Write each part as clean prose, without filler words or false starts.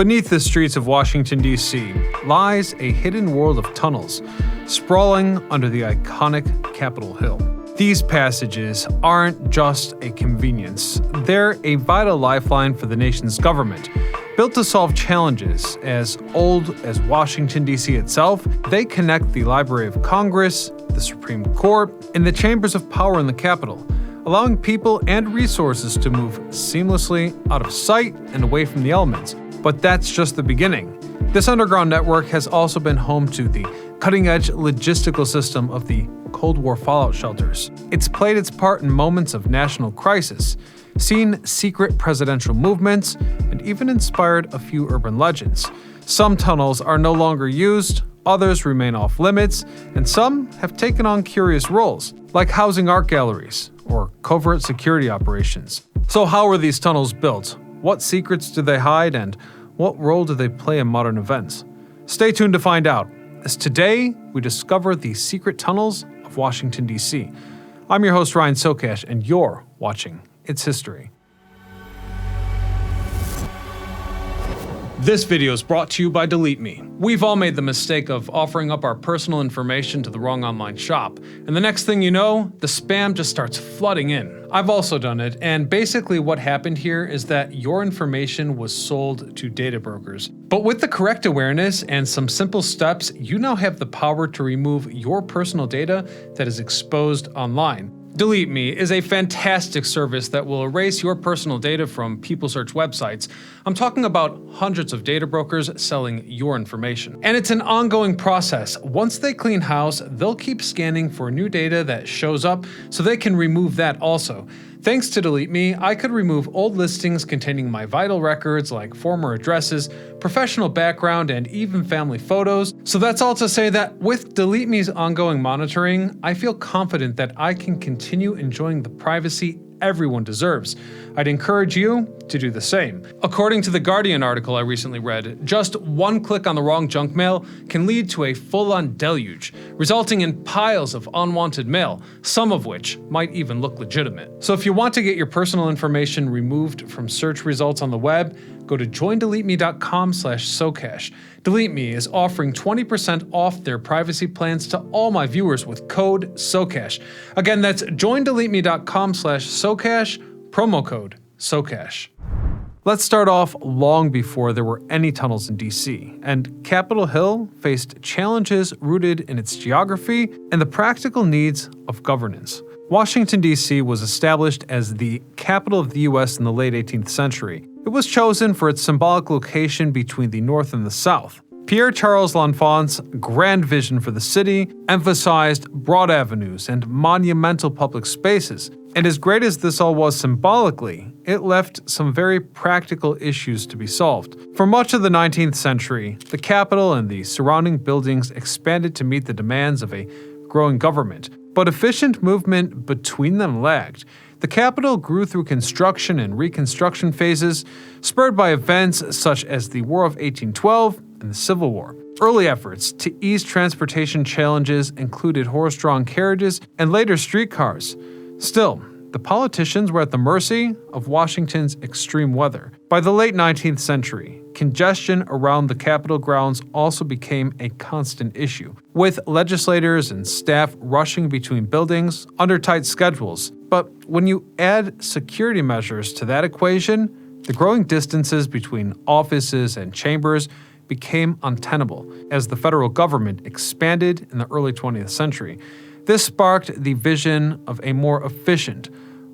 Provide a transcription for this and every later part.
Beneath the streets of Washington, D.C. lies a hidden world of tunnels, sprawling under the iconic Capitol Hill. These passages aren't just a convenience, they're a vital lifeline for the nation's government. Built to solve challenges as old as Washington, D.C. itself, they connect the Library of Congress, the Supreme Court, and the chambers of power in the Capitol, allowing people and resources to move seamlessly out of sight and away from the elements. But that's just the beginning. This underground network has also been home to the cutting-edge logistical system of the Cold War fallout shelters. It's played its part in moments of national crisis, seen secret presidential movements, and even inspired a few urban legends. Some tunnels are no longer used, others remain off limits, and some have taken on curious roles, like housing art galleries or covert security operations. So how were these tunnels built? What secrets do they hide, and what role do they play in modern events? Stay tuned to find out, as today we discover the secret tunnels of Washington, D.C. I'm your host, Ryan Sokash, and you're watching It's History. This video is brought to you by Delete Me. We've all made the mistake of offering up our personal information to the wrong online shop, and the next thing you know, the spam just starts flooding in. I've also done it, and basically what happened here is that your information was sold to data brokers. But with the correct awareness and some simple steps, you now have the power to remove your personal data that is exposed online. Delete Me is a fantastic service that will erase your personal data from people search websites. I'm talking about hundreds of data brokers selling your information. And it's an ongoing process. Once they clean house, they'll keep scanning for new data that shows up so they can remove that also. Thanks to Delete Me, I could remove old listings containing my vital records like former addresses, professional background, and even family photos. So that's all to say that with Delete Me's ongoing monitoring, I feel confident that I can continue enjoying the privacy everyone deserves. I'd encourage you to do the same. According to the Guardian article I recently read, just one click on the wrong junk mail can lead to a full-on deluge, resulting in piles of unwanted mail, some of which might even look legitimate. So if you want to get your personal information removed from search results on the web, go to joindeleteme.com/Sokash. Delete Me is offering 20% off their privacy plans to all my viewers with code Sokash. Again, that's joindeleteme.com/Sokash, promo code Sokash. Let's start off long before there were any tunnels in D.C., and Capitol Hill faced challenges rooted in its geography and the practical needs of governance. Washington, D.C. was established as the capital of the U.S. in the late 18th century. It was chosen for its symbolic location between the North and the South. Pierre Charles L'Enfant's grand vision for the city emphasized broad avenues and monumental public spaces. And as great as this all was symbolically, it left some very practical issues to be solved. For much of the 19th century, the Capitol and the surrounding buildings expanded to meet the demands of a growing government, but efficient movement between them lagged. The Capitol grew through construction and reconstruction phases, spurred by events such as the War of 1812 and the Civil War. Early efforts to ease transportation challenges included horse-drawn carriages and later streetcars. Still, the politicians were at the mercy of Washington's extreme weather. By the late 19th century, congestion around the Capitol grounds also became a constant issue, with legislators and staff rushing between buildings under tight schedules. But when you add security measures to that equation, the growing distances between offices and chambers became untenable as the federal government expanded in the early 20th century. This sparked the vision of a more efficient,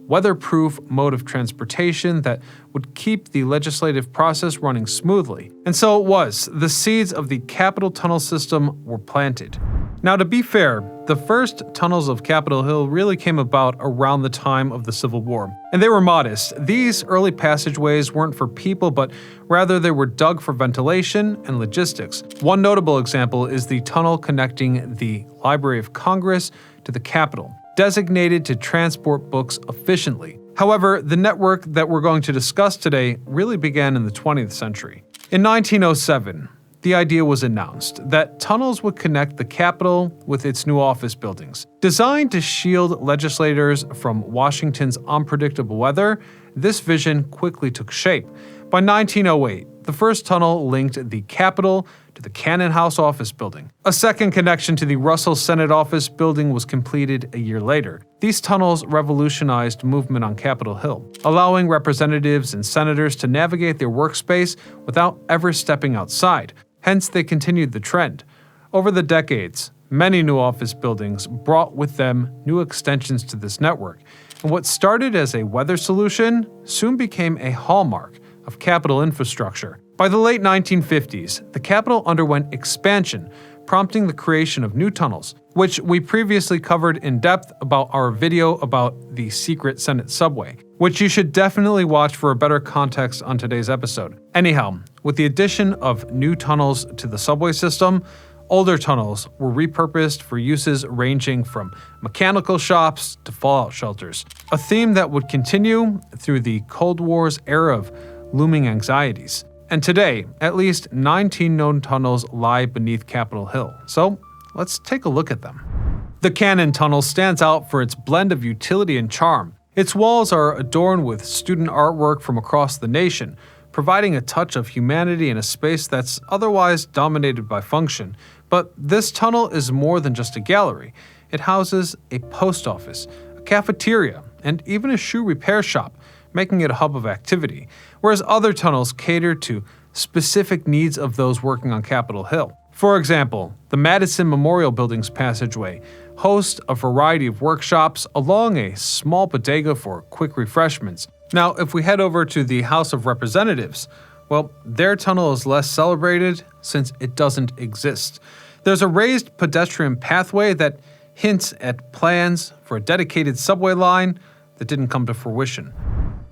weatherproof mode of transportation that would keep the legislative process running smoothly. And so it was. The seeds of the Capitol tunnel system were planted. Now, to be fair, the first tunnels of Capitol Hill really came about around the time of the Civil War, and they were modest. These early passageways weren't for people, but rather they were dug for ventilation and logistics. One notable example is the tunnel connecting the Library of Congress to the Capitol, designated to transport books efficiently. However, the network that we're going to discuss today really began in the 20th century. In 1907, the idea was announced that tunnels would connect the Capitol with its new office buildings. Designed to shield legislators from Washington's unpredictable weather, this vision quickly took shape. By 1908, The first tunnel linked the Capitol to the Cannon House office building. A second connection to the Russell Senate office building was completed a year later. These tunnels revolutionized movement on Capitol Hill, allowing representatives and senators to navigate their workspace without ever stepping outside. Hence, they continued the trend. Over the decades, many new office buildings brought with them new extensions to this network, and what started as a weather solution soon became a hallmark of Capitol infrastructure. By the late 1950s, the Capitol underwent expansion, prompting the creation of new tunnels, which we previously covered in depth about our video about the secret Senate subway, which you should definitely watch for a better context on today's episode. Anyhow, with the addition of new tunnels to the subway system, older tunnels were repurposed for uses ranging from mechanical shops to fallout shelters, a theme that would continue through the Cold War's era of looming anxieties. And today, at least 19 known tunnels lie beneath Capitol Hill, so let's take a look at them. The Cannon Tunnel stands out for its blend of utility and charm. Its walls are adorned with student artwork from across the nation, providing a touch of humanity in a space that's otherwise dominated by function. But this tunnel is more than just a gallery. It houses a post office, a cafeteria, and even a shoe repair shop, making it a hub of activity, whereas other tunnels cater to specific needs of those working on Capitol Hill. For example, the Madison Memorial Building's passageway hosts a variety of workshops along a small bodega for quick refreshments. Now, if we head over to the House of Representatives, well, their tunnel is less celebrated since it doesn't exist. There's a raised pedestrian pathway that hints at plans for a dedicated subway line that didn't come to fruition.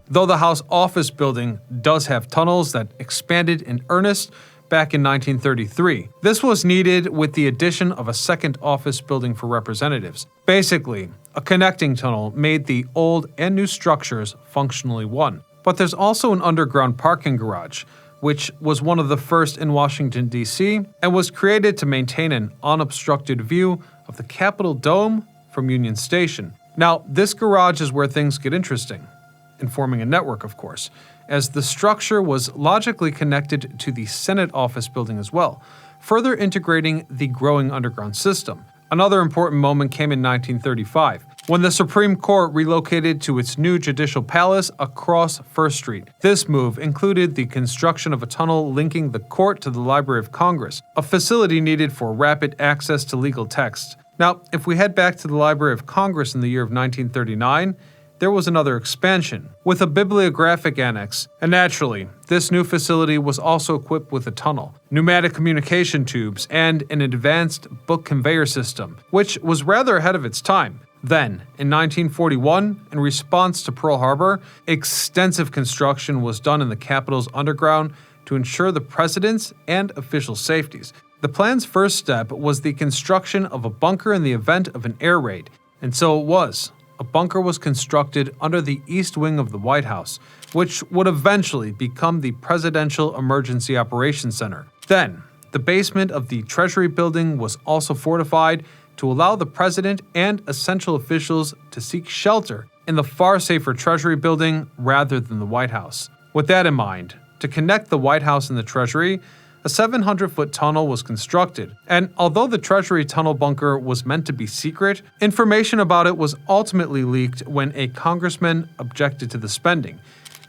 Though the House office building does have tunnels that expanded in earnest back in 1933, this was needed with the addition of a second office building for representatives. Basically, a connecting tunnel made the old and new structures functionally one. But there's also an underground parking garage, which was one of the first in Washington, D.C., and was created to maintain an unobstructed view of the Capitol Dome from Union Station. Now, this garage is where things get interesting, and forming a network, of course, as the structure was logically connected to the Senate office building as well, further integrating the growing underground system. Another important moment came in 1935, when the Supreme Court relocated to its new judicial palace across First Street. This move included the construction of a tunnel linking the court to the Library of Congress, a facility needed for rapid access to legal texts. Now, if we head back to the Library of Congress in the year of 1939, there was another expansion, with a bibliographic annex, and naturally, this new facility was also equipped with a tunnel, pneumatic communication tubes, and an advanced book conveyor system, which was rather ahead of its time. Then, in 1941, in response to Pearl Harbor, extensive construction was done in the Capitol's underground to ensure the president's and official safeties. The plan's first step was the construction of a bunker in the event of an air raid, and so it was. A bunker was constructed under the east wing of the White House, which would eventually become the Presidential Emergency Operations Center. Then, the basement of the Treasury building was also fortified to allow the president and essential officials to seek shelter in the far safer Treasury building rather than the White House. With that in mind, to connect the White House and the Treasury, a 700-foot tunnel was constructed, and although the Treasury tunnel bunker was meant to be secret, information about it was ultimately leaked when a congressman objected to the spending.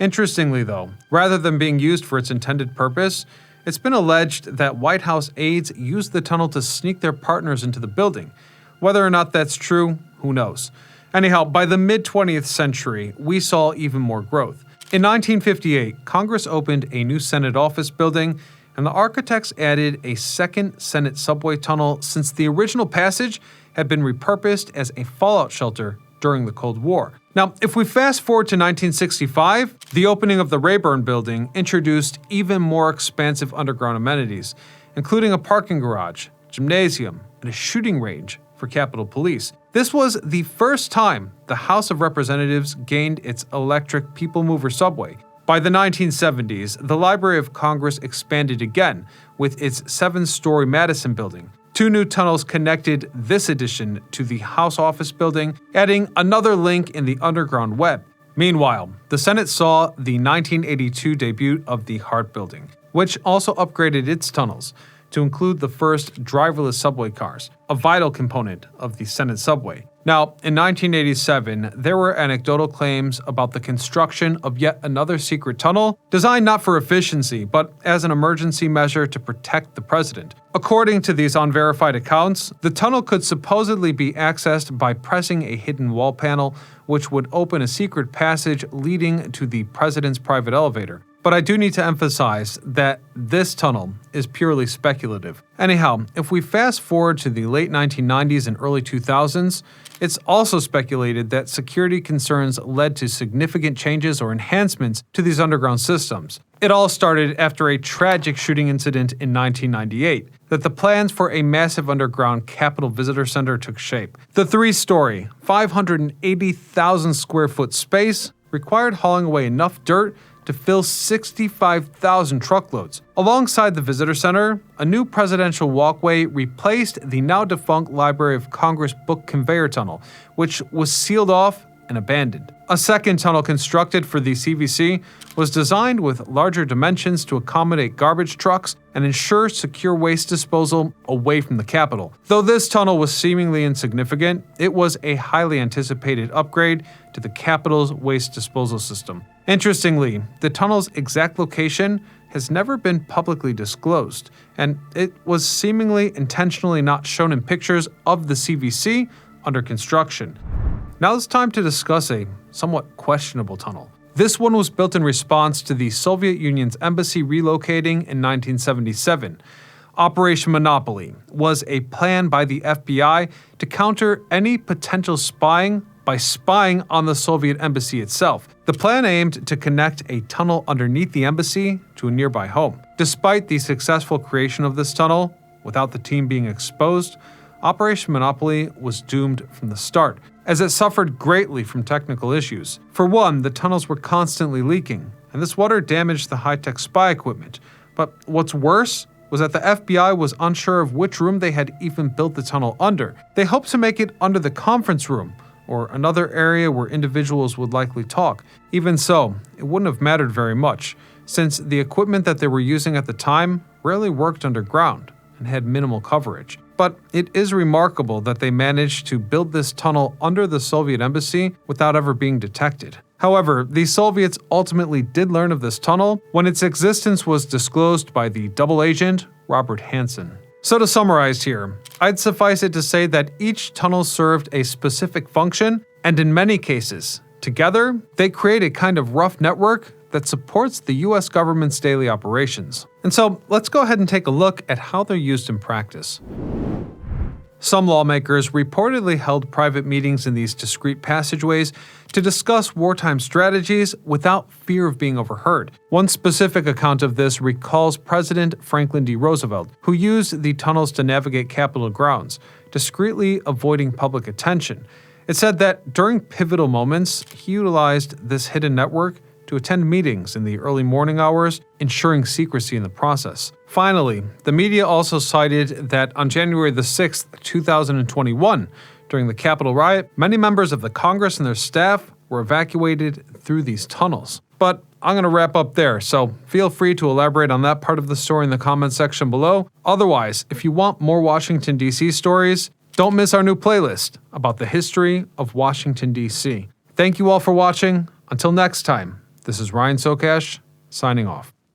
Interestingly though, rather than being used for its intended purpose, it's been alleged that White House aides used the tunnel to sneak their partners into the building. Whether or not that's true, who knows? Anyhow, by the mid-20th century, we saw even more growth. In 1958, Congress opened a new Senate office building, and the architects added a second Senate subway tunnel since the original passage had been repurposed as a fallout shelter during the Cold War. Now, if we fast forward to 1965, the opening of the Rayburn Building introduced even more expansive underground amenities, including a parking garage, gymnasium, and a shooting range for Capitol Police. This was the first time the House of Representatives gained its electric people mover subway. By the 1970s, the Library of Congress expanded again with its 7-story Madison building. 2 new tunnels connected this addition to the House office building, adding another link in the underground web. Meanwhile, the Senate saw the 1982 debut of the Hart Building, which also upgraded its tunnels to include the first driverless subway cars, a vital component of the Senate subway. Now, in 1987, there were anecdotal claims about the construction of yet another secret tunnel, designed not for efficiency, but as an emergency measure to protect the president. According to these unverified accounts, the tunnel could supposedly be accessed by pressing a hidden wall panel, which would open a secret passage leading to the president's private elevator. But I do need to emphasize that this tunnel is purely speculative. Anyhow, if we fast forward to the late 1990s and early 2000s, it's also speculated that security concerns led to significant changes or enhancements to these underground systems. It all started after a tragic shooting incident in 1998, that the plans for a massive underground Capitol Visitor Center took shape. The three-story, 580,000 square foot space required hauling away enough dirt to fill 65,000 truckloads. Alongside the visitor center, a new presidential walkway replaced the now-defunct Library of Congress book conveyor tunnel, which was sealed off and abandoned. A second tunnel constructed for the CVC was designed with larger dimensions to accommodate garbage trucks and ensure secure waste disposal away from the Capitol. Though this tunnel was seemingly insignificant, it was a highly anticipated upgrade to the Capitol's waste disposal system. Interestingly, the tunnel's exact location has never been publicly disclosed, and it was seemingly intentionally not shown in pictures of the CVC under construction. Now it's time to discuss a somewhat questionable tunnel. This one was built in response to the Soviet Union's embassy relocating in 1977. Operation Monopoly was a plan by the FBI to counter any potential spying by spying on the Soviet embassy itself. The plan aimed to connect a tunnel underneath the embassy to a nearby home. Despite the successful creation of this tunnel, without the team being exposed, Operation Monopoly was doomed from the start, as it suffered greatly from technical issues. For one, the tunnels were constantly leaking, and this water damaged the high-tech spy equipment. But what's worse was that the FBI was unsure of which room they had even built the tunnel under. They hoped to make it under the conference room, or another area where individuals would likely talk. Even so, it wouldn't have mattered very much, since the equipment that they were using at the time rarely worked underground and had minimal coverage. But it is remarkable that they managed to build this tunnel under the Soviet embassy without ever being detected. However, the Soviets ultimately did learn of this tunnel when its existence was disclosed by the double agent Robert Hansen. So to summarize here, I'd suffice it to say that each tunnel served a specific function, and in many cases, together, they create a kind of rough network that supports the US government's daily operations. And so, let's go ahead and take a look at how they're used in practice. Some lawmakers reportedly held private meetings in these discrete passageways to discuss wartime strategies without fear of being overheard. One specific account of this recalls President Franklin D. Roosevelt, who used the tunnels to navigate Capitol grounds, discreetly avoiding public attention. It said that during pivotal moments, he utilized this hidden network to attend meetings in the early morning hours, ensuring secrecy in the process. Finally, the media also cited that on January the 6th, 2021, during the Capitol riot, many members of the Congress and their staff were evacuated through these tunnels. But I'm going to wrap up there, so feel free to elaborate on that part of the story in the comments section below. Otherwise, if you want more Washington, D.C. stories, don't miss our new playlist about the history of Washington, D.C. Thank you all for watching. Until next time, this is Ryan Sokash, signing off.